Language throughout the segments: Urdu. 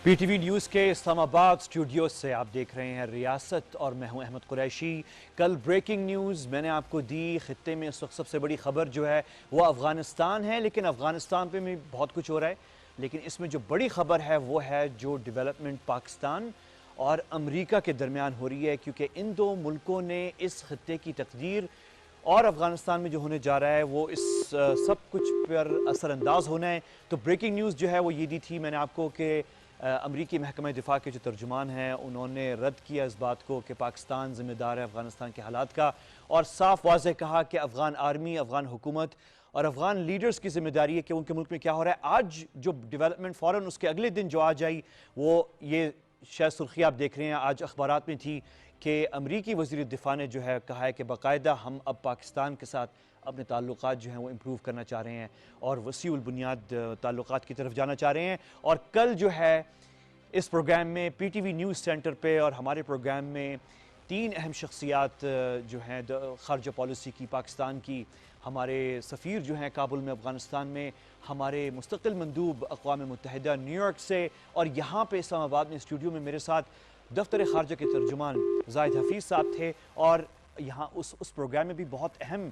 پی ٹی وی نیوز کے اسلام آباد اسٹوڈیو سے آپ دیکھ رہے ہیں ریاست اور میں ہوں احمد قریشی۔ کل بریکنگ نیوز میں نے آپ کو دی، خطے میں اس وقت سب سے بڑی خبر جو ہے وہ افغانستان ہے، لیکن افغانستان پہ بھی بہت کچھ ہو رہا ہے، لیکن اس میں جو بڑی خبر ہے وہ ہے جو ڈیولپمنٹ پاکستان اور امریکہ کے درمیان ہو رہی ہے، کیونکہ ان دو ملکوں نے اس خطے کی تقدیر اور افغانستان میں جو ہونے جا رہا ہے وہ اس سب کچھ پر اثر انداز ہونا ہے۔ تو بریکنگ نیوز جو ہے وہ یہ دی تھی میں نے آپ کو کہ امریکی محکمہ دفاع کے جو ترجمان ہیں انہوں نے رد کیا اس بات کو کہ پاکستان ذمہ دار ہے افغانستان کے حالات کا، اور صاف واضح کہا کہ افغان آرمی، افغان حکومت اور افغان لیڈرز کی ذمہ داری ہے کہ ان کے ملک میں کیا ہو رہا ہے۔ آج جو ڈیولپمنٹ فوراً اس کے اگلے دن جو آج آئی وہ یہ شاید سرخی آپ دیکھ رہے ہیں آج اخبارات میں تھی کہ امریکی وزیر دفاع نے جو ہے کہا ہے کہ باقاعدہ ہم اب پاکستان کے ساتھ اپنے تعلقات جو ہیں وہ امپروو کرنا چاہ رہے ہیں اور وسیع البنیاد تعلقات کی طرف جانا چاہ رہے ہیں۔ اور کل جو ہے اس پروگرام میں P T V news centre پہ اور ہمارے پروگرام میں تین اہم شخصیات جو ہیں خارجہ پالیسی کی پاکستان کی، ہمارے سفیر جو ہیں کابل میں افغانستان میں، ہمارے مستقل مندوب اقوام متحدہ نیو یارک سے، اور یہاں پہ اسلام آباد میں اسٹوڈیو میں میرے ساتھ دفتر خارجہ کے ترجمان زاہد حفیظ صاحب تھے۔ اور یہاں اس پروگرام میں بھی بہت اہم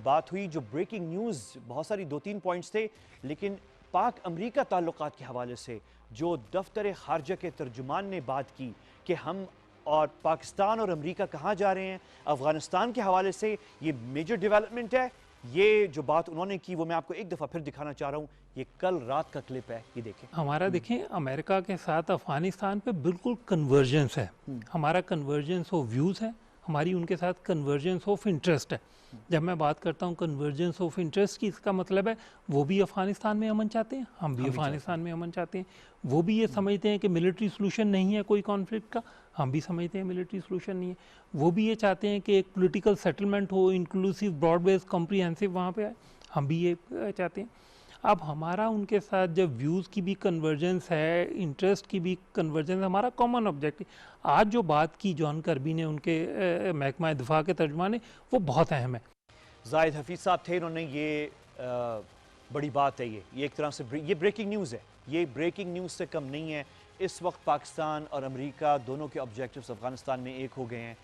بات ہوئی، جو بریکنگ نیوز بہت ساری 2-3 پوائنٹس تھے، لیکن پاک امریکہ تعلقات کے حوالے سے جو دفتر خارجہ کے ترجمان نے بات کی کہ ہم اور پاکستان اور امریکہ کہاں جا رہے ہیں افغانستان کے حوالے سے، یہ میجر ڈیولپمنٹ ہے۔ یہ جو بات انہوں نے کی وہ میں آپ کو ایک دفعہ پھر دکھانا چاہ رہا ہوں، یہ کل رات کا کلپ ہے، یہ دیکھیں۔ ہمارا دیکھیں امریکہ کے ساتھ افغانستان پہ بالکل کنورجنس ہے، ہمارا کنورجنس آف ویوز ہے، ہماری ان کے ساتھ کنورجنس آف انٹرسٹ ہے۔ جب میں بات کرتا ہوں کنورجنس آف انٹرسٹ کی، اس کا مطلب ہے وہ بھی افغانستان میں امن چاہتے ہیں، ہم بھی افغانستان میں امن چاہتے ہیں۔ وہ بھی یہ سمجھتے ہیں کہ ملٹری سلوشن نہیں ہے کوئی کانفلکٹ کا، ہم بھی سمجھتے ہیں ملٹری سلوشن نہیں ہے۔ وہ بھی یہ چاہتے ہیں کہ ایک پولیٹیکل سیٹلمنٹ ہو، انکلوسیو، براڈ بیس، کمپریہنسو وہاں پہ آئے، ہم بھی یہ چاہتے ہیں۔ اب ہمارا ان کے ساتھ جب ویوز کی بھی کنورجنس ہے، انٹرسٹ کی بھی کنورجنس، ہمارا کامن آبجیکٹو، آج جو بات کی جان کربی نے ان کے محکمہ دفاع کے ترجمان نے، وہ بہت اہم ہے۔ زاہد حفیظ صاحب تھے، انہوں نے یہ بڑی بات ہے، یہ ایک طرح سے یہ بریکنگ نیوز ہے، یہ بریکنگ نیوز سے کم نہیں ہے۔ اس وقت پاکستان اور امریکہ دونوں کے آبجیکٹیوز افغانستان میں ایک ہو گئے ہیں،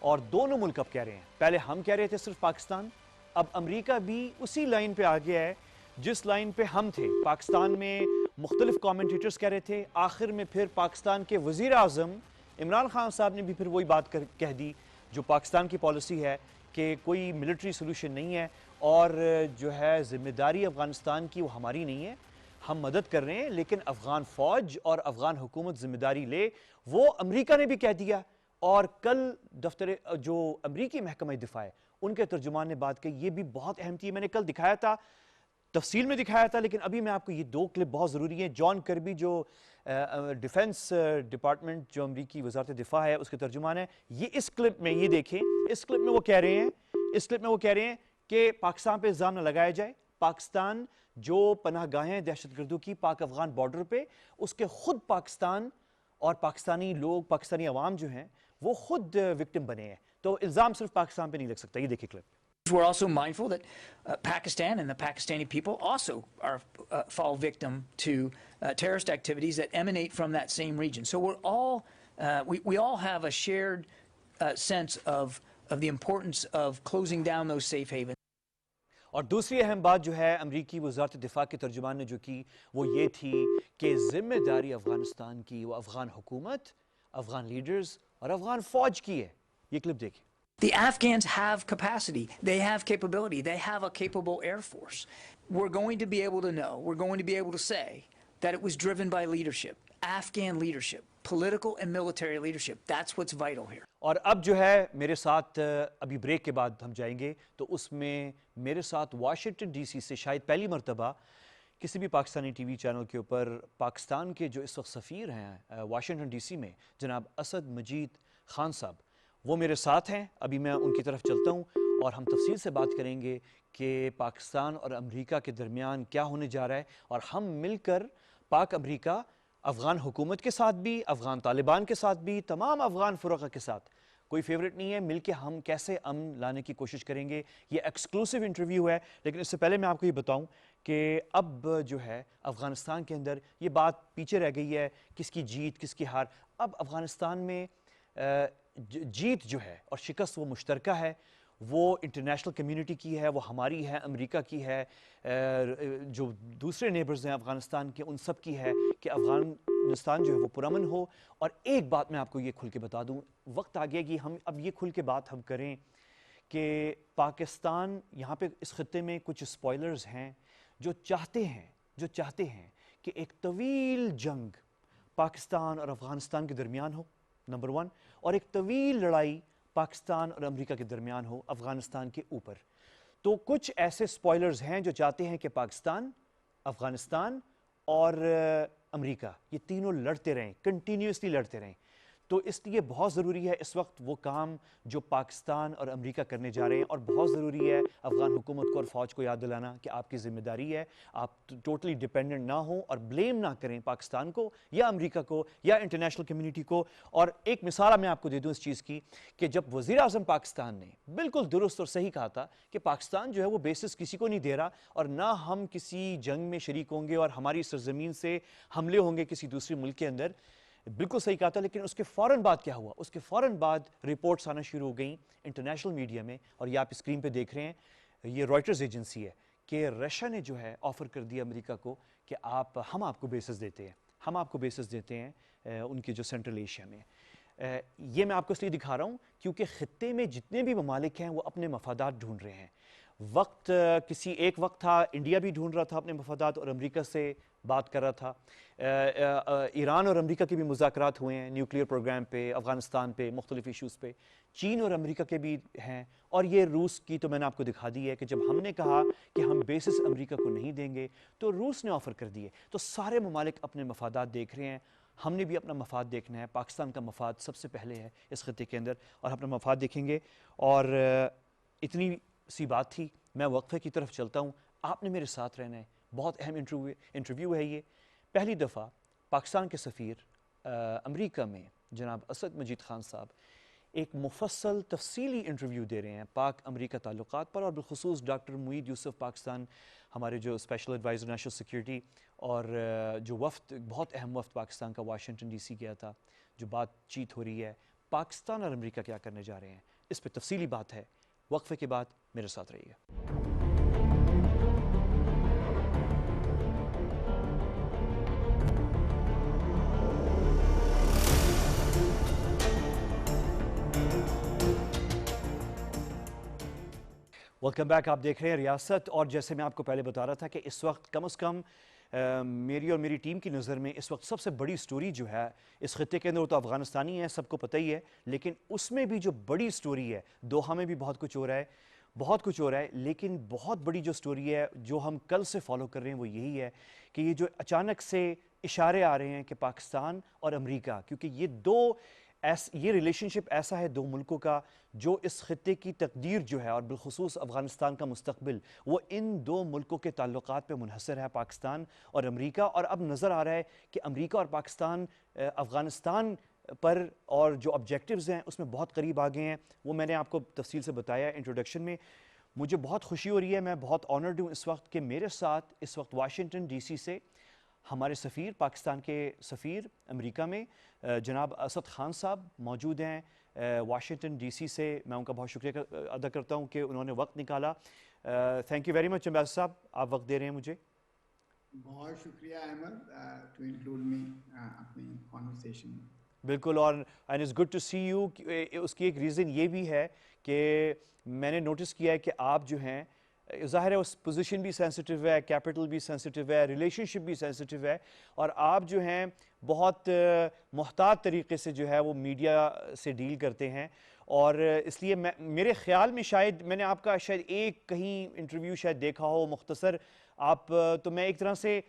اور دونوں ملک اب کہہ رہے ہیں، پہلے ہم کہہ رہے تھے صرف پاکستان، اب امریکہ بھی اسی لائن پہ آ گیا ہے جس لائن پہ ہم تھے۔ پاکستان میں مختلف کامنٹیٹرز کہہ رہے تھے، آخر میں پھر پاکستان کے وزیر اعظم عمران خان صاحب نے بھی پھر وہی بات کہہ دی جو پاکستان کی پالیسی ہے کہ کوئی ملٹری سولوشن نہیں ہے، اور جو ہے ذمہ داری افغانستان کی وہ ہماری نہیں ہے، ہم مدد کر رہے ہیں لیکن افغان فوج اور افغان حکومت ذمہ داری لے، وہ امریکہ نے بھی کہہ دیا۔ اور کل دفتر جو امریکی محکمہ دفاع ہے ان کے ترجمان نے بات کی، یہ بھی بہت اہم تھی، میں نے کل دکھایا تھا، تفصیل میں دکھایا تھا، لیکن ابھی میں آپ کو یہ دو کلپ بہت ضروری ہیں۔ جان کربی جو ڈیفنس ڈپارٹمنٹ جو امریکی وزارت دفاع ہے اس کے ترجمان ہیں، یہ اس کلپ میں یہ دیکھیں، اس کلپ میں وہ کہہ رہے ہیں کہ پاکستان پہ الزام نہ لگایا جائے، پاکستان جو پناہ گاہیں دہشت گردوں کی پاک افغان بارڈر پہ، اس کے خود پاکستان اور پاکستانی لوگ، پاکستانی عوام جو ہیں وہ خود وکٹم بنے ہیں، تو الزام صرف پاکستان پہ نہیں لگ سکتا۔ یہ دیکھیں clip. We're also mindful that Pakistan and the Pakistani people also are fall victim to terrorist activities that emanate from that same region. So we're all we all have a shared sense of the importance of closing down those safe havens. اور دوسری اہم بات جو ہے امریکی وزارت دفاع کے ترجمان نے جو کی وہ یہ تھی کہ ذمہ داری افغانستان کی وہ افغان حکومت، افغان لیڈرز اور افغان فوج کی ہے۔ یہ کلپ دیکھیں۔ The Afghans have capacity, they have capability, they have a capable air force. We're going to be able to know, we're going to be able to say that it was driven by leadership, Afghan leadership, political and military leadership. That's what's vital here. اور اب جو ہے میرے ساتھ ابھی بریک کے بعد ہم جائیں گے تو اس میں میرے ساتھ واشنگٹن ڈی سی سے شاید پہلی مرتبہ کسی بھی پاکستانی ٹی وی چینل کے اوپر پاکستان کے جو اس وقت سفیر ہیں واشنگٹن ڈی سی میں جناب اسد مجید خان صاحب، وہ میرے ساتھ ہیں۔ ابھی میں ان کی طرف چلتا ہوں اور ہم تفصیل سے بات کریں گے کہ پاکستان اور امریکہ کے درمیان کیا ہونے جا رہا ہے، اور ہم مل کر پاک امریکہ افغان حکومت کے ساتھ بھی، افغان طالبان کے ساتھ بھی، تمام افغان فرقہ کے ساتھ کوئی فیوریٹ نہیں ہے, مل کے ہم کیسے امن لانے کی کوشش کریں گے. یہ ایکسکلوسیو انٹرویو ہے, لیکن اس سے پہلے میں آپ کو یہ بتاؤں کہ اب جو ہے افغانستان کے اندر یہ بات پیچھے رہ گئی ہے کس کی جیت کس کی ہار. اب افغانستان میں جیت جو ہے اور شکست وہ مشترکہ ہے, وہ انٹرنیشنل کمیونٹی کی ہے, وہ ہماری ہے, امریکہ کی ہے, جو دوسرے نیبرز ہیں افغانستان کے ان سب کی ہے کہ افغانستان جو ہے وہ پرامن ہو. اور ایک بات میں آپ کو یہ کھل کے بتا دوں, وقت آ گیا کہ ہم اب یہ کھل کے بات ہم کریں کہ پاکستان یہاں پہ اس خطے میں کچھ اسپوائلرز ہیں جو چاہتے ہیں کہ ایک طویل جنگ پاکستان اور افغانستان کے درمیان ہو, نمبر 1, اور ایک طویل لڑائی پاکستان اور امریکہ کے درمیان ہو افغانستان کے اوپر. تو کچھ ایسے سپوائلرز ہیں جو چاہتے ہیں کہ پاکستان, افغانستان اور امریکہ یہ تینوں لڑتے رہیں, کنٹینیوسلی لڑتے رہیں. تو اس لیے بہت ضروری ہے اس وقت وہ کام جو پاکستان اور امریکہ کرنے جا رہے ہیں, اور بہت ضروری ہے افغان حکومت کو اور فوج کو یاد دلانا کہ آپ کی ذمہ داری ہے, آپ ٹوٹلی ڈیپینڈنٹ نہ ہوں اور بلیم نہ کریں پاکستان کو یا امریکہ کو یا انٹرنیشنل کمیونٹی کو. اور ایک مثال میں آپ کو دے دوں اس چیز کی کہ جب وزیر اعظم پاکستان نے بالکل درست اور صحیح کہا تھا کہ پاکستان جو ہے وہ بیسس کسی کو نہیں دے رہا اور نہ ہم کسی جنگ میں شریک ہوں گے اور ہماری سرزمین سے حملے ہوں گے کسی دوسرے ملک کے اندر, بالکل صحیح کہا تھا. لیکن اس کے فوراً بعد کیا ہوا, اس کے فوراً بعد رپورٹس آنا شروع ہو گئیں انٹرنیشنل میڈیا میں, اور یہ آپ اسکرین پہ دیکھ رہے ہیں, یہ رائٹرز ایجنسی ہے, کہ رشیا نے جو ہے آفر کر دیا امریکہ کو کہ ہم آپ کو بیسز دیتے ہیں ان کے جو سینٹرل ایشیا میں. یہ میں آپ کو اس لیے دکھا رہا ہوں کیونکہ خطے میں جتنے بھی ممالک ہیں وہ اپنے مفادات ڈھونڈ رہے ہیں. ایک وقت تھا انڈیا بھی ڈھونڈ رہا تھا اپنے مفادات اور امریکہ سے بات کر رہا تھا. ایران اور امریکہ کے بھی مذاکرات ہوئے ہیں نیوکلیئر پروگرام پہ, افغانستان پہ, مختلف ایشوز پہ. چین اور امریکہ کے بھی ہیں, اور یہ روس کی تو میں نے آپ کو دکھا دی ہے کہ جب ہم نے کہا کہ ہم بیسس امریکہ کو نہیں دیں گے تو روس نے آفر کر دیے. تو سارے ممالک اپنے مفادات دیکھ رہے ہیں, ہم نے بھی اپنا مفاد دیکھنا ہے. پاکستان کا مفاد سب سے پہلے ہے اس خطے کے اندر, اور اپنا مفاد دیکھیں گے. اور اتنی سی بات تھی, میں وقفے کی طرف چلتا ہوں, آپ نے میرے ساتھ رہنا ہے. بہت اہم انٹرویو ہے یہ. پہلی دفعہ پاکستان کے سفیر امریکہ میں جناب اسد مجید خان صاحب ایک مفصل تفصیلی انٹرویو دے رہے ہیں پاک امریکہ تعلقات پر, اور بالخصوص ڈاکٹر معید یوسف پاکستان, ہمارے جو اسپیشل ایڈوائزر نیشنل سیکیورٹی, اور جو وفد, بہت اہم وفد پاکستان کا واشنگٹن ڈی سی گیا تھا, جو بات چیت ہو رہی ہے پاکستان اور امریکہ کیا کرنے جا رہے ہیں, اس پہ تفصیلی بات ہے. وقفے کے بعد میرے ساتھ رہیے. ویلکم بیک, آپ دیکھ رہے ہیں ریاست. اور جیسے میں آپ کو پہلے بتا رہا تھا کہ اس وقت کم از کم میری اور میری ٹیم کی نظر میں اس وقت سب سے بڑی سٹوری جو ہے اس خطے کے اندر, وہ تو افغانستانی ہے, سب کو پتہ ہی ہے, لیکن اس میں بھی جو بڑی سٹوری ہے, دوحہ میں بھی بہت کچھ ہو رہا ہے, لیکن بہت بڑی جو سٹوری ہے جو ہم کل سے فالو کر رہے ہیں وہ یہی ہے کہ یہ جو اچانک سے اشارے آ رہے ہیں کہ پاکستان اور امریکہ, کیونکہ یہ ریلیشن شپ ایسا ہے دو ملکوں کا جو اس خطے کی تقدیر جو ہے اور بالخصوص افغانستان کا مستقبل وہ ان دو ملکوں کے تعلقات پہ منحصر ہے, پاکستان اور امریکہ. اور اب نظر آ رہا ہے کہ امریکہ اور پاکستان افغانستان پر اور جو آبجیکٹیوز ہیں اس میں بہت قریب آ گئے ہیں. وہ میں نے آپ کو تفصیل سے بتایا انٹروڈکشن میں. مجھے بہت خوشی ہو رہی ہے, میں بہت آنرڈ ہوں اس وقت کہ میرے ساتھ اس وقت واشنگٹن ڈی سی سے ہمارے سفیر, پاکستان کے سفیر امریکہ میں جناب اسد خان صاحب موجود ہیں واشنگٹن ڈی سی سے. میں ان کا بہت شکریہ ادا کرتا ہوں کہ انہوں نے وقت نکالا. Thank you very much ambassador صاحب, آپ وقت دے رہے ہیں مجھے. بہت شکریہ احمد ٹو انکلوڈ می اپنی کانورسیشن میں. بالکل, اور and it's good to see you. اس کی ایک ریزن یہ بھی ہے کہ میں نے نوٹس کیا ہے کہ آپ جو ہیں, ظاہر ہے اس پوزیشن بھی سینسٹیو ہے, کیپٹل بھی سینسٹیو ہے, ریلیشن شپ بھی سینسٹیو ہے, اور آپ جو ہیں بہت محتاط طریقے سے جو ہے وہ میڈیا سے ڈیل کرتے ہیں. اور اس لیے میرے خیال میں شاید میں نے آپ کا شاید ایک کہیں انٹرویو شاید دیکھا ہو مختصر آپ, تو میں ایک طرح سے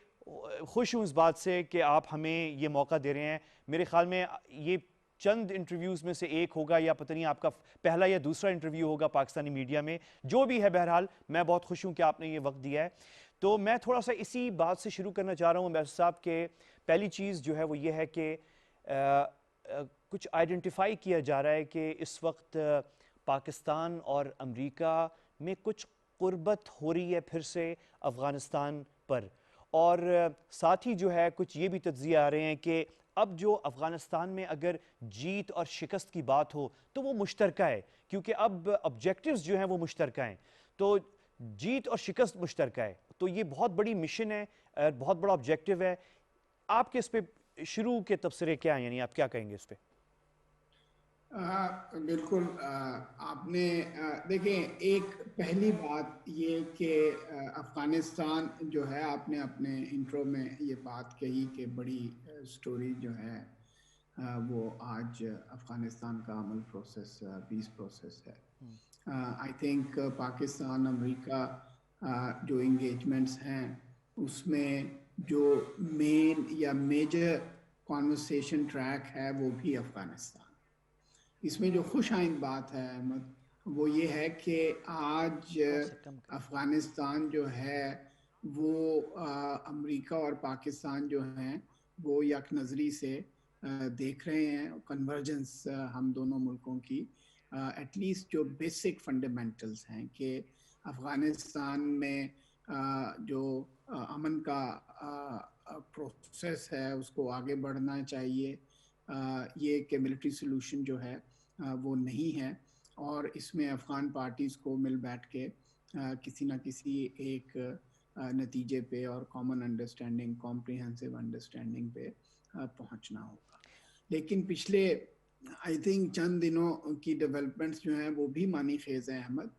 خوش ہوں اس بات سے کہ آپ ہمیں یہ موقع دے رہے ہیں. میرے خیال میں یہ چند انٹرویوز میں سے ایک ہوگا, یا پتہ نہیں آپ کا پہلا یا دوسرا انٹرویو ہوگا پاکستانی میڈیا میں, جو بھی ہے. بہرحال میں بہت خوش ہوں کہ آپ نے یہ وقت دیا ہے. تو میں تھوڑا سا اسی بات سے شروع کرنا چاہ رہا ہوں امبیسڈر صاحب کہ پہلی چیز جو ہے وہ یہ ہے کہ کچھ آئیڈینٹیفائی کیا جا رہا ہے کہ اس وقت پاکستان اور امریکہ میں کچھ قربت ہو رہی ہے پھر سے افغانستان پر، اور ساتھ ہی جو ہے کچھ یہ بھی تجزیے آ رہے ہیں کہ اب جو افغانستان میں اگر جیت اور شکست کی بات ہو تو وہ مشترکہ ہے، کیونکہ اب آبجیکٹیوز جو ہیں وہ مشترکہ ہیں، تو جیت اور شکست مشترکہ ہے، تو یہ بہت بڑی مشن ہے، بہت بڑا آبجیکٹیو ہے۔ آپ کے اس پہ شروع کے تبصرے کیا ہیں، یعنی آپ کیا کہیں گے اس پہ؟ بالکل آپ نے دیکھیں، ایک پہلی بات یہ کہ افغانستان جو ہے، آپ نے اپنے انٹرو میں یہ بات کہی کہ بڑی سٹوری جو ہے وہ آج افغانستان کا عمل پروسیس، پیس پروسیس ہے۔ آئی تھنک پاکستان امریکہ جو انگیجمنٹس ہیں اس میں جو مین یا میجر کانورسیشن ٹریک ہے وہ بھی افغانستان۔ اس میں جو خوش آئند بات ہے احمد، وہ یہ ہے کہ آج افغانستان جو ہے وہ امریکہ اور پاکستان جو ہیں وہ یک نظری سے دیکھ رہے ہیں کنورجنس ہم دونوں ملکوں کی، ایٹ لیسٹ جو بیسک فنڈامنٹلز ہیں کہ افغانستان میں جو امن کا پروسیس ہے اس کو آگے بڑھنا چاہیے، یہ کہ ملٹری سلوشن جو ہے وہ نہیں ہے، اور اس میں افغان پارٹیز کو مل بیٹھ کے کسی نہ کسی ایک نتیجے پہ اور کامن انڈرسٹینڈنگ، کمپریہنسو انڈرسٹینڈنگ پہ پہنچنا ہوگا۔ لیکن پچھلے آئی تھنک چند دنوں کی ڈیولپمنٹس جو ہیں وہ بھی معنی خیز ہیں احمد،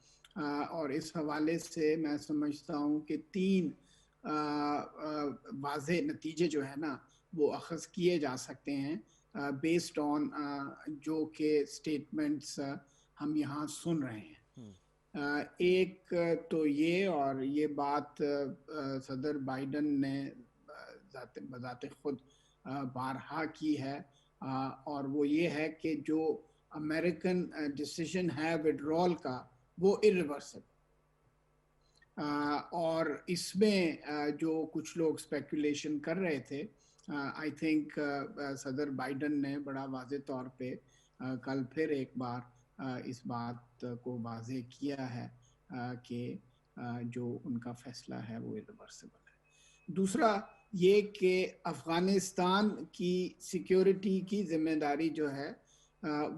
اور اس حوالے سے میں سمجھتا ہوں کہ تین واضح نتیجے جو ہے نا وہ اخذ کیے جا سکتے ہیں بیسڈ آن جو کہ سٹیٹمنٹس ہم یہاں سن رہے ہیں۔ ایک تو یہ، اور یہ بات صدر بائیڈن نے بذات خود بارہا کی ہے، اور وہ یہ ہے کہ جو امریکن ڈیسیژن ہے وڈرول کا وہ irreversible، اور اس میں جو کچھ لوگ اسپیکولیشن کر رہے تھے، آئی تھنک صدر بائیڈن نے بڑا واضح طور پہ کل پھر ایک بار اس بات کو واضح کیا ہے کہ جو ان کا فیصلہ ہے وہ irreversible ہے۔ دوسرا یہ کہ افغانستان کی سیکیورٹی کی ذمہ داری جو ہے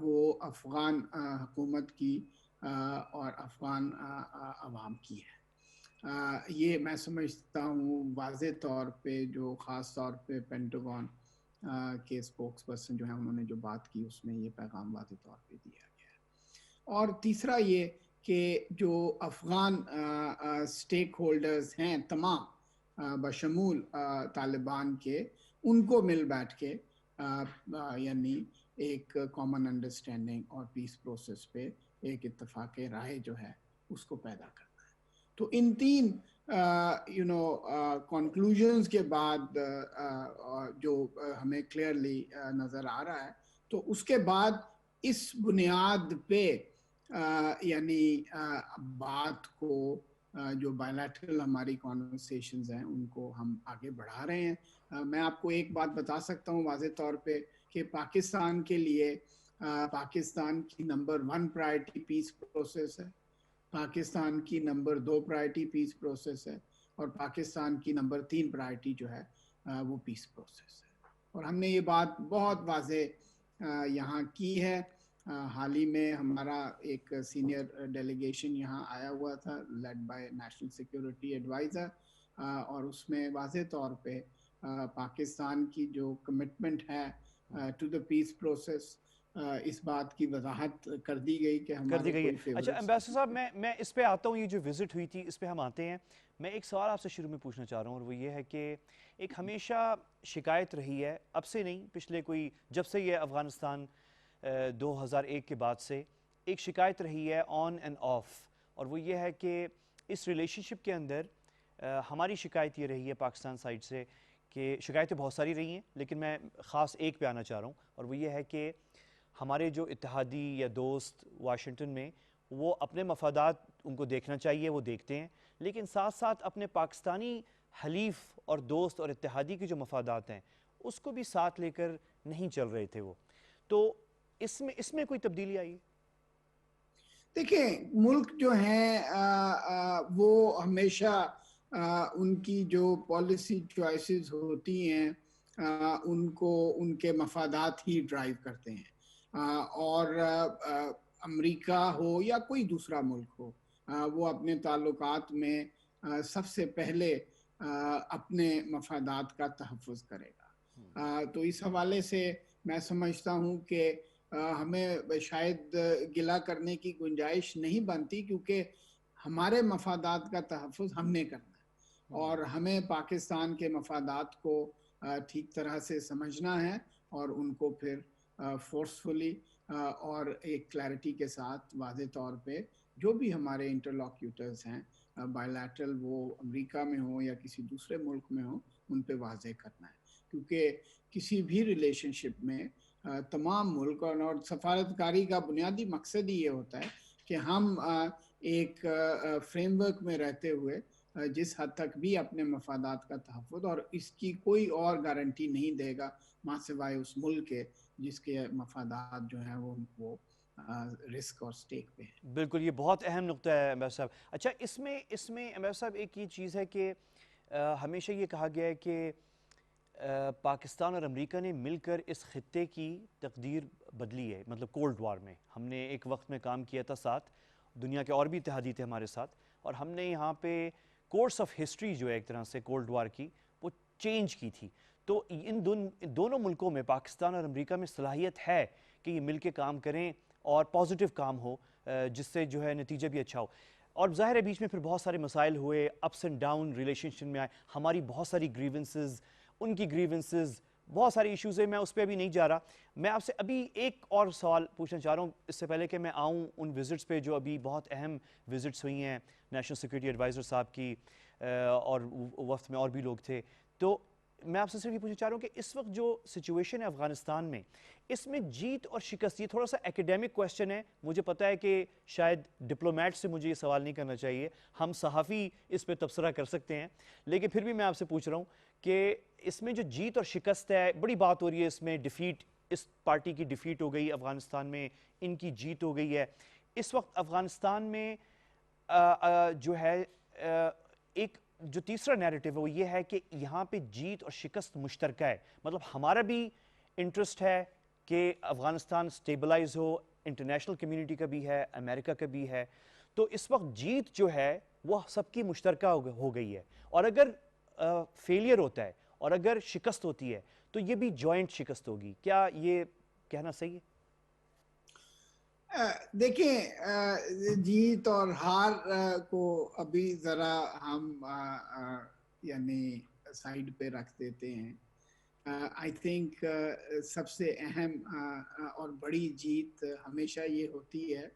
وہ افغان حکومت کی اور افغان عوام کی ہے۔ یہ میں سمجھتا ہوں واضح طور پہ جو خاص طور پہ پینٹاگون کے سپوکس پرسن جو ہیں انہوں نے جو بات کی اس میں یہ پیغام واضح طور پہ دیا گیا ہے۔ اور تیسرا یہ کہ جو افغان سٹیک ہولڈرز ہیں تمام بشمول طالبان کے، ان کو مل بیٹھ کے یعنی ایک کامن انڈرسٹینڈنگ اور پیس پروسیس پہ ایک اتفاق رائے جو ہے اس کو پیدا کرنا ہے۔ تو ان تین کنکلوژنز کے بعد جو ہمیں کلیئرلی نظر آ رہا ہے، تو اس کے بعد اس بنیاد پہ یعنی بات کو جو بائیلیٹرل ہماری کانورسیشنز ہیں ان کو ہم آگے بڑھا رہے ہیں۔ میں آپ کو ایک بات بتا سکتا ہوں واضح طور پہ کہ پاکستان کے لیے پاکستان کی نمبر 1 پرائرٹی پیس پروسیس ہے، پاکستان کی نمبر 2 پرائرٹی پیس پروسیس ہے، اور پاکستان کی نمبر 3 پرائرٹی جو ہے وہ پیس پروسیس ہے۔ اور ہم نے یہ بات بہت واضح یہاں کی ہے۔ حال ہی میں ہمارا ایک سینئر ڈیلیگیشن یہاں آیا ہوا تھا lead by national security adviser, اور اس میں واضح طور پہ پاکستان کی جو کمٹمنٹ ہے ٹو دا پیس پروسیس، اس بات کی وضاحت کر دی گئی کہ ہمارے کوئی فیورٹس۔ اچھا ایمبیسڈر صاحب، میں اس پہ آتا ہوں، یہ جو وزٹ ہوئی تھی اس پہ ہم آتے ہیں۔ میں ایک سوال آپ سے شروع میں پوچھنا چاہ رہا ہوں، اور وہ یہ ہے کہ ایک ہمیشہ شکایت رہی ہے، اب سے نہیں، پچھلے کوئی جب سے یہ افغانستان 2001 کے بعد سے ایک شکایت رہی ہے آن اینڈ آف، اور وہ یہ ہے کہ اس ریلیشن شپ کے اندر ہماری شکایت یہ رہی ہے پاکستان سائڈ سے کہ شکایتیں بہت ساری رہی ہیں لیکن میں خاص ایک پہ آنا چاہ رہا ہوں، اور وہ یہ ہے کہ ہمارے جو اتحادی یا دوست واشنگٹن میں وہ اپنے مفادات ان کو دیکھنا چاہیے، وہ دیکھتے ہیں، لیکن ساتھ ساتھ اپنے پاکستانی حلیف اور دوست اور اتحادی کے جو مفادات ہیں اس کو بھی ساتھ لے کر نہیں چل رہے تھے وہ۔ تو اس میں کوئی تبدیلی آئی؟ دیکھیں ملک جو ہیں وہ ہمیشہ ان کی جو پالیسی چوائسز ہوتی ہیں ان کو ان کے مفادات ہی ڈرائیو کرتے ہیں، اور امریکہ ہو یا کوئی دوسرا ملک ہو، وہ اپنے تعلقات میں سب سے پہلے اپنے مفادات کا تحفظ کرے گا۔ تو اس حوالے سے میں سمجھتا ہوں کہ ہمیں شاید گلہ کرنے کی گنجائش نہیں بنتی، کیونکہ ہمارے مفادات کا تحفظ ہم نے کرنا ہے اور ہمیں پاکستان کے مفادات کو ٹھیک طرح سے سمجھنا ہے اور ان کو پھر فورسفلی اور ایک کلیرٹی کے ساتھ واضح طور پہ جو بھی ہمارے انٹرلاکیوٹرز ہیں بائیلیٹرل، وہ امریکہ میں ہوں یا کسی دوسرے ملک میں ہوں، ان پہ واضح کرنا ہے، کیونکہ کسی بھی ریلیشن شپ میں تمام ملک اور سفارتکاری کا بنیادی مقصد ہی یہ ہوتا ہے کہ ہم ایک فریم ورک میں رہتے ہوئے جس حد تک بھی اپنے مفادات کا تحفظ، اور اس کی کوئی اور گارنٹی نہیں دے گا ماں سوائے اس ملک کے جس کے مفادات جو ہیں وہ رسک اور سٹیک پہ ہیں۔ بالکل، یہ بہت اہم نقطہ ہے امیر صاحب۔ اچھا، اس میں امیر صاحب ایک یہ چیز ہے کہ ہمیشہ یہ کہا گیا ہے کہ پاکستان اور امریکہ نے مل کر اس خطے کی تقدیر بدلی ہے، مطلب کولڈ وار میں ہم نے ایک وقت میں کام کیا تھا ساتھ، دنیا کے اور بھی اتحادی تھے ہمارے ساتھ، اور ہم نے یہاں پہ کورس آف ہسٹری جو ہے ایک طرح سے کولڈ وار کی وہ چینج کی تھی۔ تو ان دونوں ملکوں میں پاکستان اور امریکہ میں صلاحیت ہے کہ یہ مل کے کام کریں اور پازیٹیو کام ہو، جس سے جو ہے نتیجہ بھی اچھا ہو۔ اور ظاہر ہے بیچ میں پھر بہت سارے مسائل ہوئے، اپس اینڈ ڈاؤن ریلیشن شپ میں آئے، ہماری بہت ساری گریونسز، ان کی گریونسز، بہت ساری ایشوز ہیں، میں اس پہ ابھی نہیں جا رہا۔ میں آپ سے ابھی ایک اور سوال پوچھنا چاہ رہا ہوں اس سے پہلے کہ میں آؤں ان وزٹس پہ جو ابھی بہت اہم وزٹس ہوئی ہیں نیشنل سیکورٹی ایڈوائزر صاحب کی، اور وفد میں اور بھی لوگ تھے۔ تو میں آپ سے صرف یہ پوچھنا چاہ رہا ہوں کہ اس وقت جو سچویشن ہے افغانستان میں، اس میں جیت اور شکست، یہ تھوڑا سا ایکیڈیمک کویسچن ہے، مجھے پتہ ہے کہ شاید ڈپلومیٹ سے مجھے یہ سوال نہیں کرنا چاہیے، ہم صحافی اس پہ تبصرہ کر سکتے ہیں، لیکن پھر بھی میں آپ سے پوچھ رہا ہوں کہ اس میں جو جیت اور شکست ہے، بڑی بات ہو رہی ہے اس میں، ڈیفیٹ، اس پارٹی کی ڈیفیٹ ہو گئی افغانستان میں، ان کی جیت ہو گئی ہے۔ اس وقت افغانستان میں جو ہے ایک جو تیسرا نیریٹو ہے وہ یہ ہے کہ یہاں پہ جیت اور شکست مشترکہ ہے، مطلب ہمارا بھی انٹرسٹ ہے کہ افغانستان سٹیبلائز ہو، انٹرنیشنل کمیونٹی کا بھی ہے، امریکہ کا بھی ہے۔ تو اس وقت جیت جو ہے وہ سب کی مشترکہ ہو گئی ہے، اور اگر فیلئر ہوتا ہے اور اگر شکست ہوتی ہے تو یہ بھی جوائنٹ شکست ہوگی۔ کیا یہ کہنا صحیح ہے؟ دیکھیں جیت اور ہار کو ابھی ذرا ہم یعنی سائیڈ پہ رکھ دیتے ہیں۔ آئی تھنک سب سے اہم اور بڑی جیت ہمیشہ یہ ہوتی ہے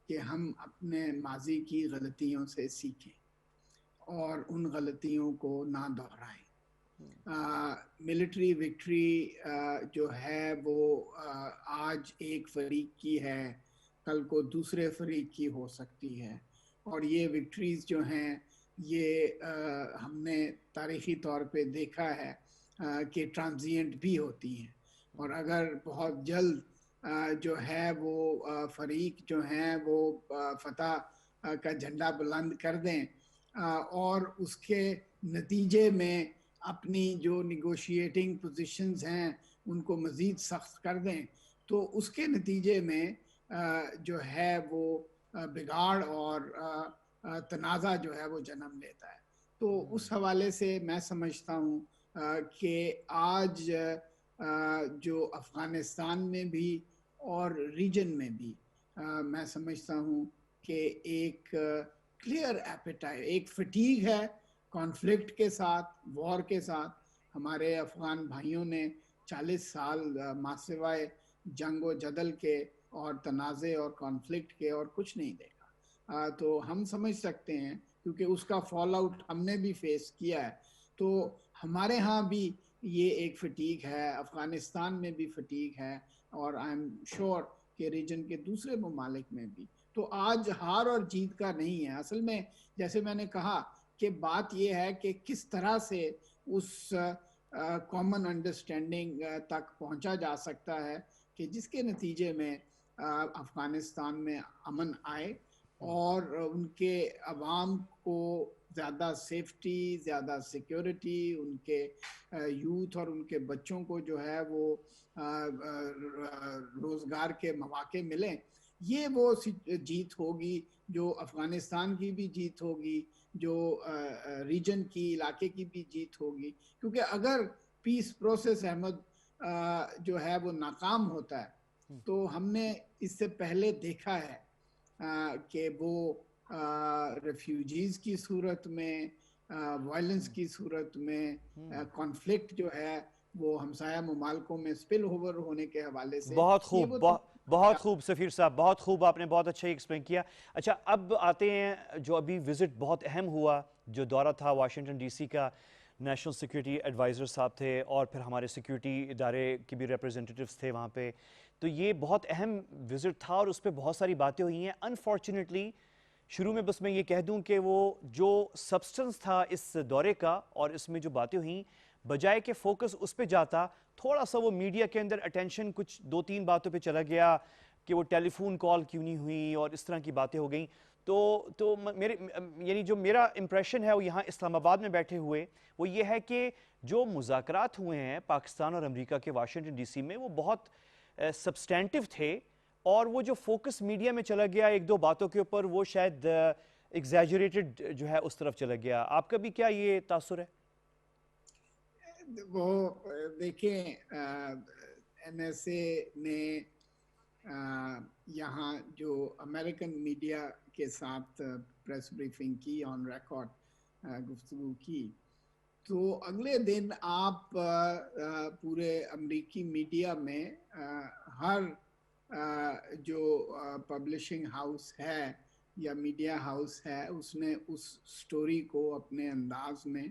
کہ ہم اپنے ماضی کی غلطیوں سے سیکھیں اور ان غلطیوں کو نہ دہرائیں۔ ملٹری وکٹری جو ہے وہ آج ایک فریق کی ہے، کل کو دوسرے فریق کی ہو سکتی ہے، اور یہ وکٹریز جو ہیں یہ ہم نے تاریخی طور پہ دیکھا ہے کہ ٹرانزینٹ بھی ہوتی ہیں، اور اگر بہت جلد جو ہے وہ فریق جو ہیں وہ فتح کا جھنڈا بلند کر دیں اور اس کے نتیجے میں اپنی جو نیگوشیٹنگ پوزیشنز ہیں ان کو مزید سخت کر دیں، تو اس کے نتیجے میں جو ہے وہ بگاڑ اور تنازع جو ہے وہ جنم لیتا ہے۔ تو اس حوالے سے میں سمجھتا ہوں کہ آج جو افغانستان میں بھی اور ریجن میں بھی میں سمجھتا ہوں کہ ایک کلیئر ایپیٹائٹ، ایک فٹیگ ہے کانفلکٹ کے ساتھ، وار کے ساتھ۔ ہمارے افغان بھائیوں نے 40 سال ماں سوائے جنگ و جدل کے اور تنازع اور کانفلکٹ کے اور کچھ نہیں دیکھا۔ تو ہم سمجھ سکتے ہیں کیونکہ اس کا فال آؤٹ ہم نے بھی فیس کیا ہے، تو ہمارے ہاں بھی یہ ایک فٹیگ ہے، افغانستان میں بھی فٹیگ ہے، اور آئی ایم شور کہ ریجن کے دوسرے ممالک میں بھی۔ تو آج ہار اور جیت کا نہیں ہے، اصل میں جیسے میں نے کہا کہ بات یہ ہے کہ کس طرح سے اس کامن انڈرسٹینڈنگ تک پہنچا جا سکتا ہے کہ جس کے نتیجے میں افغانستان میں امن آئے اور ان کے عوام کو زیادہ سیفٹی، زیادہ سیکیورٹی، ان کے یوتھ اور ان کے بچوں کو جو ہے وہ روزگار کے مواقع ملیں. یہ وہ جیت ہوگی جو افغانستان کی بھی جیت ہوگی، جو ریجن کی، علاقے کی بھی جیت ہوگی. کیونکہ اگر پیس پروسیس احمد جو ہے وہ ناکام ہوتا ہے تو ہم نے اس سے پہلے دیکھا ہے کہ وہ ریفیوجیز کی صورت میں، وائلنس کی صورت میں، کانفلکٹ جو ہے وہ ہمسایہ ممالکوں میں سپل اوور ہونے کے حوالے سے. بہت خوب، بہت خوب سفیر صاحب، بہت خوب، آپ نے بہت اچھا ایکسپلین کیا. اچھا اب آتے ہیں جو ابھی وزٹ بہت اہم ہوا، جو دورہ تھا واشنگٹن ڈی سی کا، نیشنل سیکیورٹی ایڈوائزر صاحب تھے اور پھر ہمارے سیکیورٹی ادارے کے بھی ریپرزنٹیٹیوز تھے وہاں پہ. تو یہ بہت اہم وزٹ تھا اور اس پہ بہت ساری باتیں ہوئی ہیں. انفارچونیٹلی شروع میں بس میں یہ کہہ دوں کہ وہ جو سبسٹنس تھا اس دورے کا اور اس میں جو باتیں ہوئیں، بجائے کہ فوکس اس پہ جاتا، تھوڑا سا وہ میڈیا کے اندر اٹینشن کچھ 2-3 باتوں پہ چلا گیا کہ وہ ٹیلی فون کال کیوں نہیں ہوئی اور اس طرح کی باتیں ہو گئیں. تو میرے یعنی جو میرا امپریشن ہے وہ یہاں اسلام آباد میں بیٹھے ہوئے وہ یہ ہے کہ جو مذاکرات ہوئے ہیں پاکستان اور امریکہ کے واشنگٹن ڈی سی میں وہ بہت سبسٹینٹیو تھے، اور وہ جو فوکس میڈیا میں چلا گیا 1-2 باتوں کے اوپر وہ شاید ایگزیجریٹڈ جو ہے اس طرف چلا گیا. آپ کا بھی کیا یہ تاثر ہے؟ وہ دیکھیں این ایس اے نے یہاں جو امریکن میڈیا کے ساتھ پریس بریفنگ کی، آن ریکارڈ گفتگو کی، تو اگلے دن آپ پورے امریکی میڈیا میں ہر جو پبلشنگ ہاؤس ہے یا میڈیا ہاؤس ہے اس نے اس سٹوری کو اپنے انداز میں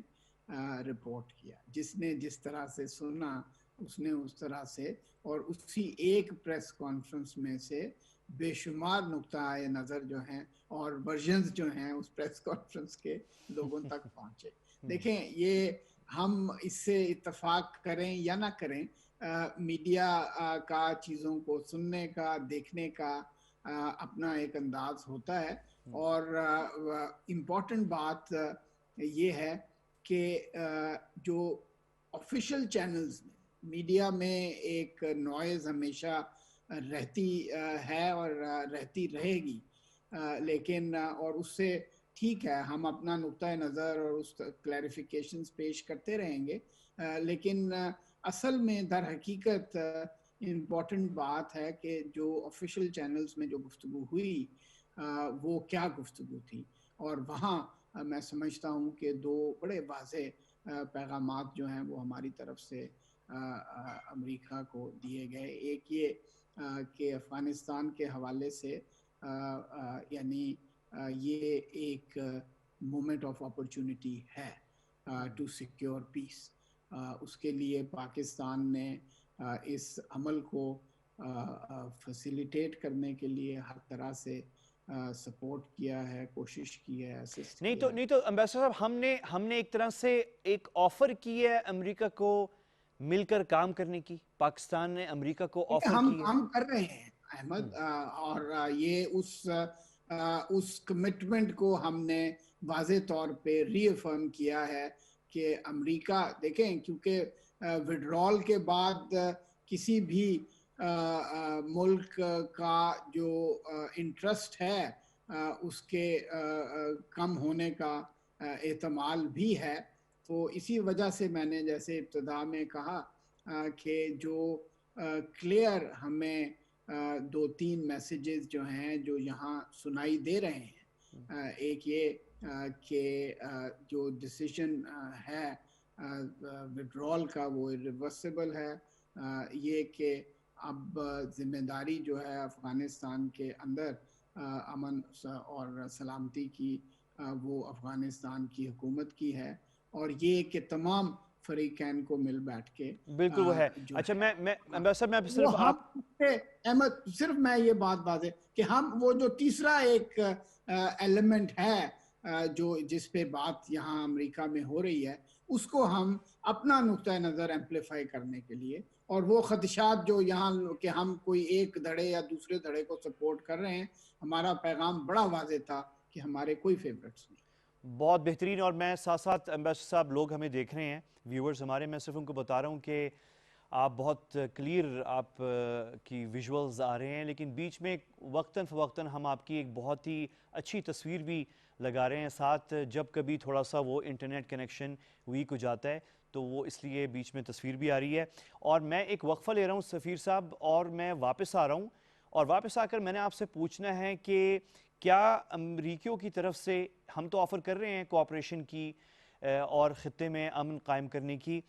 رپورٹ کیا. جس نے جس طرح سے سنا اس نے اس طرح سے، اور اسی ایک پریس کانفرنس میں سے بے شمار نقطۂ نظر جو ہیں اور ورژنز جو ہیں اس پریس کانفرنس کے لوگوں تک پہنچے. دیکھیں یہ ہم اس سے اتفاق کریں یا نہ کریں، میڈیا کا چیزوں کو سننے کا، دیکھنے کا اپنا ایک انداز ہوتا ہے. اور امپورٹنٹ بات یہ ہے کہ جو آفیشیل چینلز میں میڈیا میں ایک نوائز ہمیشہ رہتی ہے اور رہتی رہے گی، لیکن اور اس سے ٹھیک ہے ہم اپنا نقطۂ نظر اور اس کلیریفیکیشنز پیش کرتے رہیں گے، لیکن اصل میں در حقیقت امپورٹنٹ بات ہے کہ جو آفیشیل چینلز میں جو گفتگو ہوئی وہ کیا گفتگو تھی. اور وہاں میں سمجھتا ہوں کہ 2 بڑے واضح پیغامات جو ہیں وہ ہماری طرف سے امریکہ کو دیے گئے. ایک یہ کہ افغانستان کے حوالے سے یعنی یہ ایک مومنٹ آف اپرچونٹی ہے ٹو سیکیور پیس. اس کے لیے پاکستان نے اس عمل کو فیسیلیٹیٹ کرنے کے لیے ہر طرح سے سپورٹ کیا ہے، کوشش کی ہے، اسسٹ کیا ہے. نہیں تو امبیسڈر صاحب ہم نے ایک طرح سے ایک آفر کی ہے امریکہ کو مل کر کام کرنے کی. پاکستان نے امریکہ کو آفر کی ہے. ہم کر رہے ہیں احمد، اور یہ اس کمٹمنٹ کو ہم نے واضح طور پہ ری افرم کیا ہے کہ امریکہ دیکھیں، کیونکہ وڈرال کے بعد کسی بھی ملک کا جو انٹرسٹ ہے اس کے کم ہونے کا احتمال بھی ہے. تو اسی وجہ سے میں نے جیسے ابتدا میں کہا کہ جو کلیئر ہمیں 2-3 میسیجز جو ہیں جو یہاں سنائی دے رہے ہیں. ایک یہ کہ جو ڈیسیژن ہے وڈرال کا وہ ریورسیبل ہے. یہ کہ اب ذمہ داری جو ہے افغانستان کے اندر امن اور سلامتی کی وہ افغانستان کی حکومت کی ہے، اور یہ کہ تمام فریقین کو مل بیٹھ کے بالکل وہ ہے. اچھا میں صرف احمد صرف میں یہ بات واضح کہ ہم وہ جو تیسرا ایک ایلیمنٹ ہے جو جس پہ بات یہاں امریکہ میں ہو رہی ہے اس کو ہم اپنا نقطہ نظر ایمپلیفائی کرنے کے لیے، اور وہ خدشات جو یہاں کہ ہم کوئی ایک دھڑے یا دوسرے دھڑے کو سپورٹ کر رہے ہیں، ہمارا پیغام بڑا واضح تھا کہ ہمارے کوئی فیوریٹس نہیں۔ بہت بہترین، اور میں ساتھ ساتھ امبیسڈر صاحب لوگ ہمیں دیکھ رہے ہیں، ویورز ہمارے، میں صرف ان کو بتا رہا ہوں کہ آپ بہت کلیئر آپ کی ویژولز آ رہے ہیں، لیکن بیچ میں وقتاً فوقتاً ہم آپ کی ایک بہت ہی اچھی تصویر بھی لگا رہے ہیں ساتھ، جب کبھی تھوڑا سا وہ انٹرنیٹ کنیکشن ویک ہو جاتا ہے تو وہ اس لیے بیچ میں تصویر بھی آ رہی ہے۔ اور میں ایک وقفہ لے رہا ہوں سفیر صاحب، اور میں واپس آ رہا ہوں، اور واپس آ کر میں نے آپ سے پوچھنا ہے کہ کیا امریکیوں کی طرف سے، ہم تو آفر کر رہے ہیں کوآپریشن کی اور خطے میں امن قائم کرنے کی،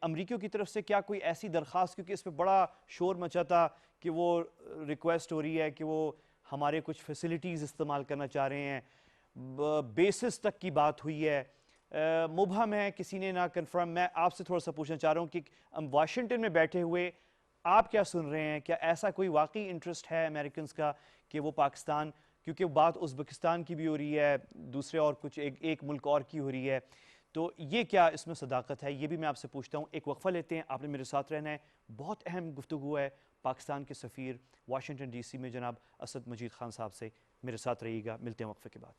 امریکیوں کی طرف سے کیا کوئی ایسی درخواست، کیونکہ اس پہ بڑا شور مچا تھا کہ وہ ریکویسٹ ہو رہی ہے کہ وہ ہمارے کچھ فیسلٹیز استعمال کرنا چاہ رہے ہیں، بیسس تک کی بات ہوئی ہے، مبہم ہے، کسی نے نہ کنفرم۔ میں آپ سے تھوڑا سا پوچھنا چاہ رہا ہوں کہ واشنگٹن میں بیٹھے ہوئے آپ کیا سن رہے ہیں؟ کیا ایسا کوئی واقعی انٹرسٹ ہے امریکنز کا کہ وہ پاکستان، کیونکہ بات ازبکستان کی بھی ہو رہی ہے، دوسرے اور کچھ ایک ملک اور کی ہو رہی ہے، تو یہ کیا اس میں صداقت ہے؟ یہ بھی میں آپ سے پوچھتا ہوں۔ ایک وقفہ لیتے ہیں، آپ نے میرے ساتھ رہنا ہے، بہت اہم گفتگو ہے پاکستان کے سفیر واشنگٹن ڈی سی میں جناب اسد مجید خان صاحب سے، میرے ساتھ رہیے گا، ملتے ہیں وقفے کے بعد۔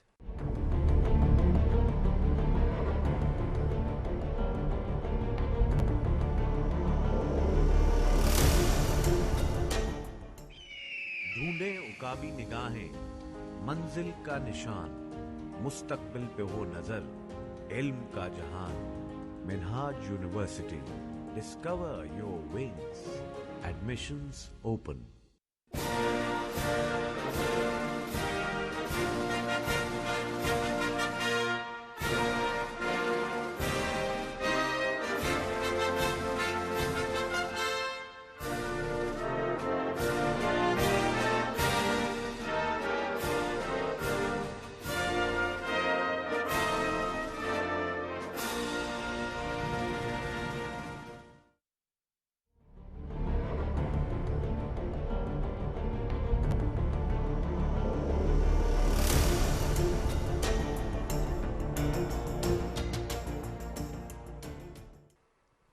ڈھونڈیں عقابی نگاہیں منزل کا نشان، مستقبل پہ ہو نظر، علم کا جہان، Minhaj University, discover your wings, admissions open.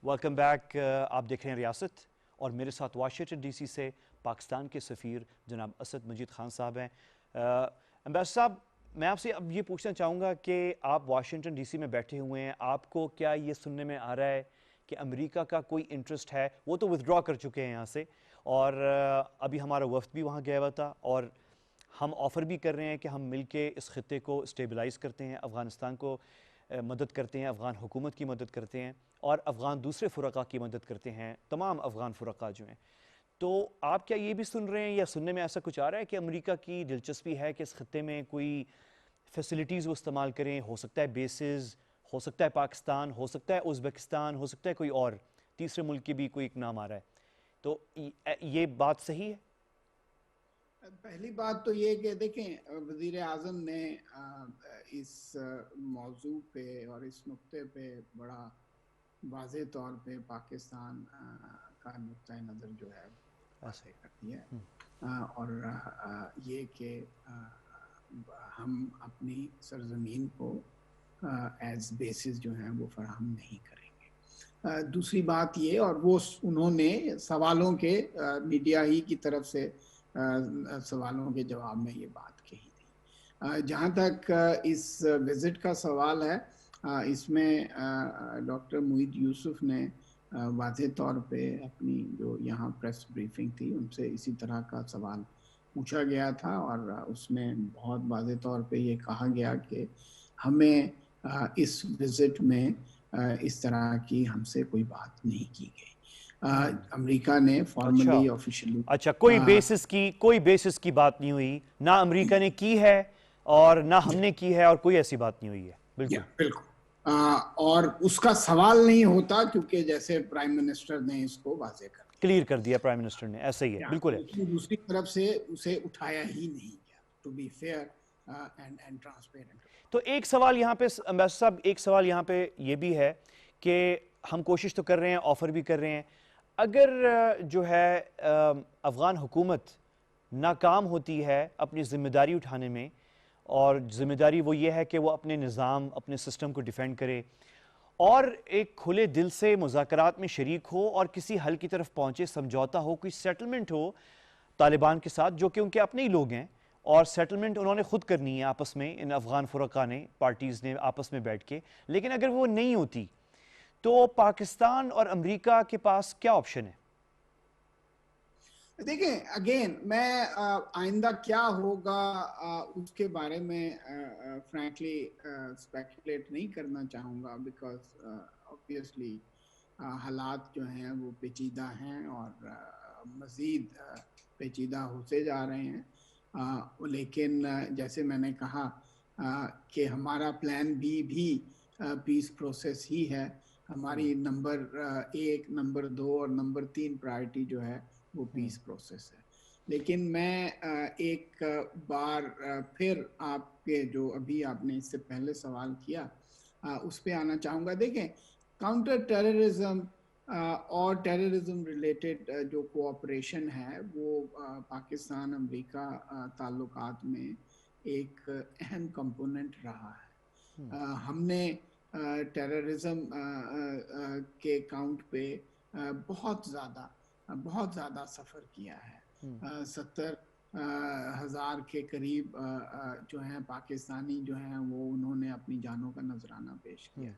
Welcome back, آپ دیکھ رہے ہیں ریاست، اور میرے ساتھ واشنگٹن ڈی سی سے پاکستان کے سفیر جناب اسد مجید خان صاحب ہیں۔ امبیسڈر صاحب، میں آپ سے اب یہ پوچھنا چاہوں گا کہ آپ واشنگٹن ڈی سی میں بیٹھے ہوئے ہیں، آپ کو کیا یہ سننے میں آ رہا ہے کہ امریکہ کا کوئی انٹرسٹ ہے؟ وہ تو ودرا کر چکے ہیں یہاں سے، اور ابھی ہمارا وفد بھی وہاں گیا ہوا تھا، اور ہم آفر بھی کر رہے ہیں کہ ہم مل کے اس خطے کو اسٹیبلائز کرتے ہیں، افغانستان کو مدد کرتے ہیں، افغان حکومت کی مدد کرتے ہیں، اور افغان دوسرے فرقہ کی مدد کرتے ہیں، تمام افغان فرقہ جو ہیں۔ تو آپ کیا یہ بھی سن رہے ہیں، یا سننے میں ایسا کچھ آ رہا ہے کہ امریکہ کی دلچسپی ہے کہ اس خطے میں کوئی فیسلٹیز وہ استعمال کریں؟ ہو سکتا ہے بیسز، ہو سکتا ہے پاکستان، ہو سکتا ہے ازبکستان، ہو سکتا ہے کوئی اور تیسرے ملک کی بھی کوئی ایک نام آ رہا ہے، تو یہ بات صحیح ہے؟ پہلی بات تو یہ کہ دیکھیں، وزیر اعظم نے اس موضوع پہ اور اس نقطے پہ بڑا واضح طور پہ پاکستان کا نقطہ نظر جو ہے واضح کر دیا ہے، اور یہ کہ ہم اپنی سرزمین کو ایز بیسز جو ہیں وہ فراہم نہیں کریں گے۔ دوسری بات یہ، اور وہ انہوں نے سوالوں کے میڈیا ہی کی طرف سے سوالوں کے جواب میں یہ بات کہی تھی۔ جہاں تک اس وزٹ کا سوال ہے، اس میں ڈاکٹر معید یوسف نے واضح طور پہ اپنی جو یہاں پریس بریفنگ تھی ان سے اسی طرح کا سوال پوچھا گیا تھا، اور اس میں بہت واضح طور پہ یہ کہا گیا کہ ہمیں اس وزٹ میں اس طرح کی ہم سے کوئی بات نہیں کی گئی۔ امریکہ نے فارملی آفیشلی کوئی بیسس کی بات نہیں ہوئی، نہ امریکہ نے کی ہے اور نہ ہم نے کی ہے، اور کوئی ایسی بات نہیں ہوئی ہے۔ بالکل، اور اس کا سوال نہیں ہوتا، کیونکہ جیسے پرائم منسٹر نے اس کو واضح کر دیا، کلیئر کر دیا پرائم منسٹر نے، ایسا ہی ہے، بالکل ہے۔ دوسری طرف سے اسے اٹھایا ہی نہیں گیا، to be fair and transparent. تو ایک سوال یہاں پہ امبیسڈر صاحب، ایک سوال یہاں پہ یہ بھی ہے کہ ہم کوشش تو کر رہے ہیں، آفر بھی کر رہے ہیں، اگر جو ہے افغان حکومت ناکام ہوتی ہے اپنی ذمہ داری اٹھانے میں، اور ذمہ داری وہ یہ ہے کہ وہ اپنے نظام، اپنے سسٹم کو ڈیفینڈ کرے، اور ایک کھلے دل سے مذاکرات میں شریک ہو اور کسی حل کی طرف پہنچے, سمجھوتا ہو, کوئی سیٹلمنٹ ہو طالبان کے ساتھ, جو کہ ان کے اپنے ہی لوگ ہیں, اور سیٹلمنٹ انہوں نے خود کرنی ہے آپس میں, ان افغان فرقہ نے, پارٹیز نے آپس میں بیٹھ کے. لیکن اگر وہ نہیں ہوتی تو پاکستان اور امریکہ کے پاس کیا آپشن ہے؟ دیکھیں اگین میں آئندہ کیا ہوگا اس کے بارے میں فرینکلی اسپیکولیٹ نہیں کرنا چاہوں گا, بیکاز obviously حالات جو ہیں وہ پیچیدہ ہیں اور مزید پیچیدہ ہوتے جا رہے ہیں. لیکن جیسے میں نے کہا کہ ہمارا پلان بی بھی پیس پروسیس ہی ہے. ہماری نمبر 1, نمبر 2 اور نمبر 3 پرائرٹی جو ہے وہ پیس پروسیس ہے. لیکن میں ایک بار پھر آپ کے جو ابھی آپ نے اس سے پہلے سوال کیا اس پہ آنا چاہوں گا. دیکھیں کاؤنٹر ٹیررزم اور ٹیررزم ریلیٹڈ جو کوآپریشن ہے وہ پاکستان امریکہ تعلقات میں ایک اہم کمپوننٹ رہا ہے. ہم نے ٹیررزم کے کاؤنٹ پہ بہت زیادہ سفر کیا ہے. 70,000 کے قریب جو ہیں پاکستانی جو ہیں وہ انہوں نے اپنی جانوں کا نذرانہ پیش کیا.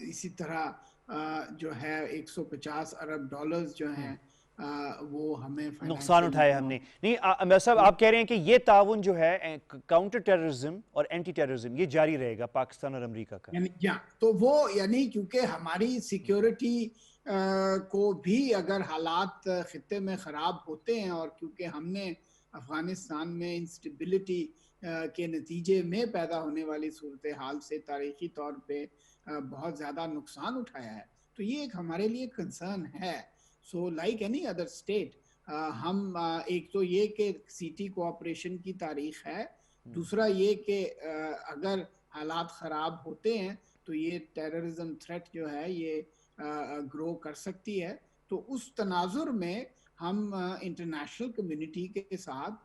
اسی طرح جو ہے $150 جو ہیں وہ ہمیں نقصان اٹھایا ہم نے. نہیں امیر صاحب, آپ کہہ رہے ہیں کہ یہ تعاون جو ہے کاؤنٹر ٹیررزم اور اینٹی ٹیررزم یہ جاری رہے گا پاکستان اور امریکہ کا؟ تو وہ یعنی کیونکہ ہماری سیکیورٹی کو بھی اگر حالات خطے میں خراب ہوتے ہیں, اور کیونکہ ہم نے افغانستان میں انسٹیبلٹی کے نتیجے میں پیدا ہونے والی صورتحال سے تاریخی طور پہ بہت زیادہ نقصان اٹھایا ہے, تو یہ ایک ہمارے لیے کنسرن ہے. So like any other state ہم ایک تو یہ کہ سیٹی کوآپریشن کی تاریخ ہے, دوسرا یہ کہ اگر حالات خراب ہوتے ہیں تو یہ ٹیررزم تھریٹ جو ہے یہ گرو کر سکتی ہے. تو اس تناظر میں ہم انٹرنیشنل کمیونٹی کے ساتھ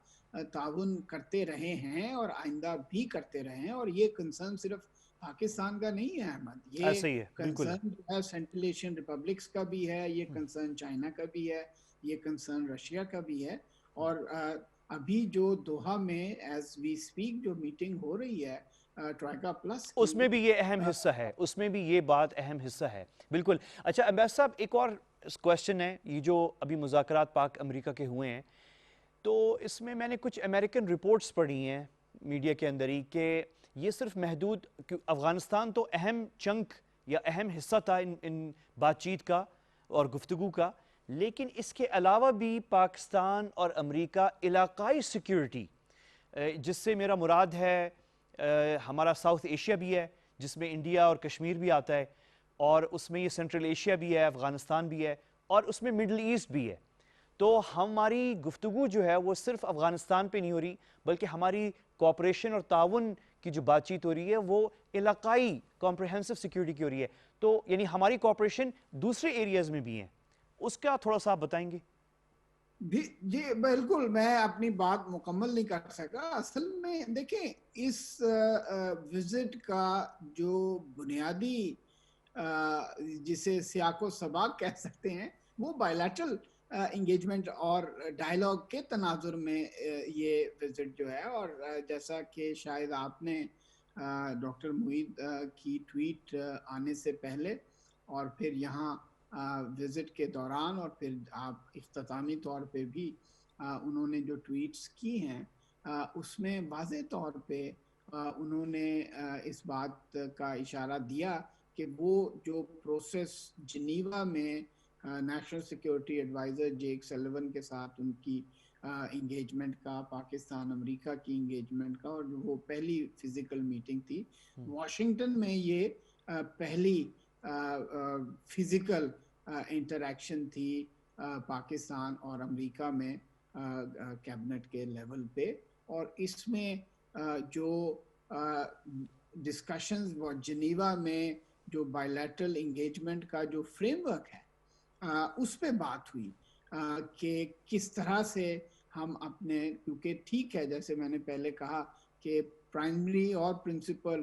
تعاون کرتے رہے ہیں اور آئندہ بھی کرتے رہے ہیں, اور یہ کنسرن صرف پاکستان کا نہیں ہے احمد, یہ کنسرن جو ہے سینٹرل ایشین ریپبلکس کا بھی ہے, یہ کنسرن چائنا کا بھی ہے, یہ کنسرن رشیا کا بھی ہے. اور ابھی جو دوحہ میں ایز وی اسپیک جو میٹنگ ہو رہی ہے ٹرائیکا پلس, اس میں بھی یہ اہم حصہ ہے, اس میں بھی یہ بات اہم حصہ ہے. بالکل. اچھا امیر صاحب, ایک اور کویسچن ہے, یہ جو ابھی مذاکرات پاک امریکہ کے ہوئے ہیں تو اس میں میں نے کچھ امریکن رپورٹس پڑھی ہیں میڈیا کے اندر ہی کہ یہ صرف محدود, افغانستان تو اہم چنک یا اہم حصہ تھا ان بات چیت کا اور گفتگو کا, لیکن اس کے علاوہ بھی پاکستان اور امریکہ علاقائی سیکیورٹی, جس سے میرا مراد ہے ہمارا ساؤتھ ایشیا بھی ہے جس میں انڈیا اور کشمیر بھی آتا ہے, اور اس میں یہ سینٹرل ایشیا بھی ہے, افغانستان بھی ہے, اور اس میں مڈل ایسٹ بھی ہے. تو ہماری گفتگو جو ہے وہ صرف افغانستان پہ نہیں ہو رہی, بلکہ ہماری کوآپریشن اور تعاون کی جو بات چیت ہو رہی ہے وہ علاقائی کمپریہنسو سیکیورٹی کی ہو رہی ہے. تو یعنی ہماری کوآپریشن دوسرے ایریاز میں بھی ہیں, اس کا تھوڑا سا آپ بتائیں گے؟ جی بالکل, میں اپنی بات مکمل نہیں کر سکا. اصل میں دیکھیں اس وزٹ کا جو بنیادی جسے سیاق و سباق کہہ سکتے ہیں وہ بائیلیٹرل انگیجمنٹ اور ڈائیلاگ کے تناظر میں یہ وزٹ جو ہے, اور جیسا کہ شاید آپ نے ڈاکٹر معید کی ٹویٹ آنے سے پہلے اور پھر یہاں وزٹ کے دوران اور پھر آپ اختتامی طور پہ بھی انہوں نے جو ٹویٹس کی ہیں اس میں واضح طور پہ انہوں نے اس بات کا اشارہ دیا کہ وہ جو پروسیس جنیوا میں national security adviser Jake Sullivan کے ساتھ ان کی انگیجمنٹ کا, پاکستان امریکہ کی انگیجمنٹ کا, اور جو وہ پہلی فزیکل میٹنگ تھی واشنگٹن میں, یہ پہلی فزیکل انٹریکشن تھی پاکستان اور امریکہ میں کیبنٹ کے لیول پہ. اور اس میں جو ڈسکشنز جنیوا میں جو بائیلیٹرل انگیجمنٹ کا جو فریم ورک ہے اس پہ بات ہوئی کہ کس طرح سے ہم اپنے, کیونکہ ٹھیک ہے جیسے میں نے پہلے کہا کہ پرائمری اور پرنسپل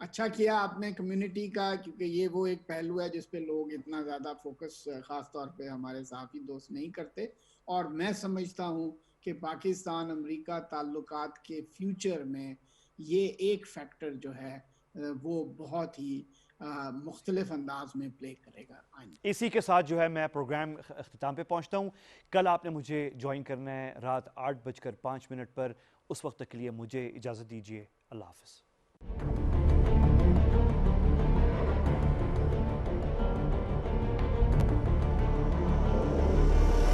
اچھا کیا آپ نے کمیونٹی کا، کیونکہ یہ وہ ایک پہلو ہے جس پہ لوگ اتنا زیادہ فوکس خاص طور پہ ہمارے صحافی دوست نہیں کرتے، اور میں سمجھتا ہوں کہ پاکستان امریکہ تعلقات کے فیوچر میں یہ ایک فیکٹر جو ہے وہ بہت ہی مختلف انداز میں پلے کرے گا آئندہ۔ اسی کے ساتھ جو ہے میں پروگرام اختتام پہ پہنچتا ہوں۔ کل آپ نے مجھے جوائن کرنا ہے رات 8:05 پر، اس وقت تک کے لیے مجھے اجازت دیجیے، اللہ حافظ۔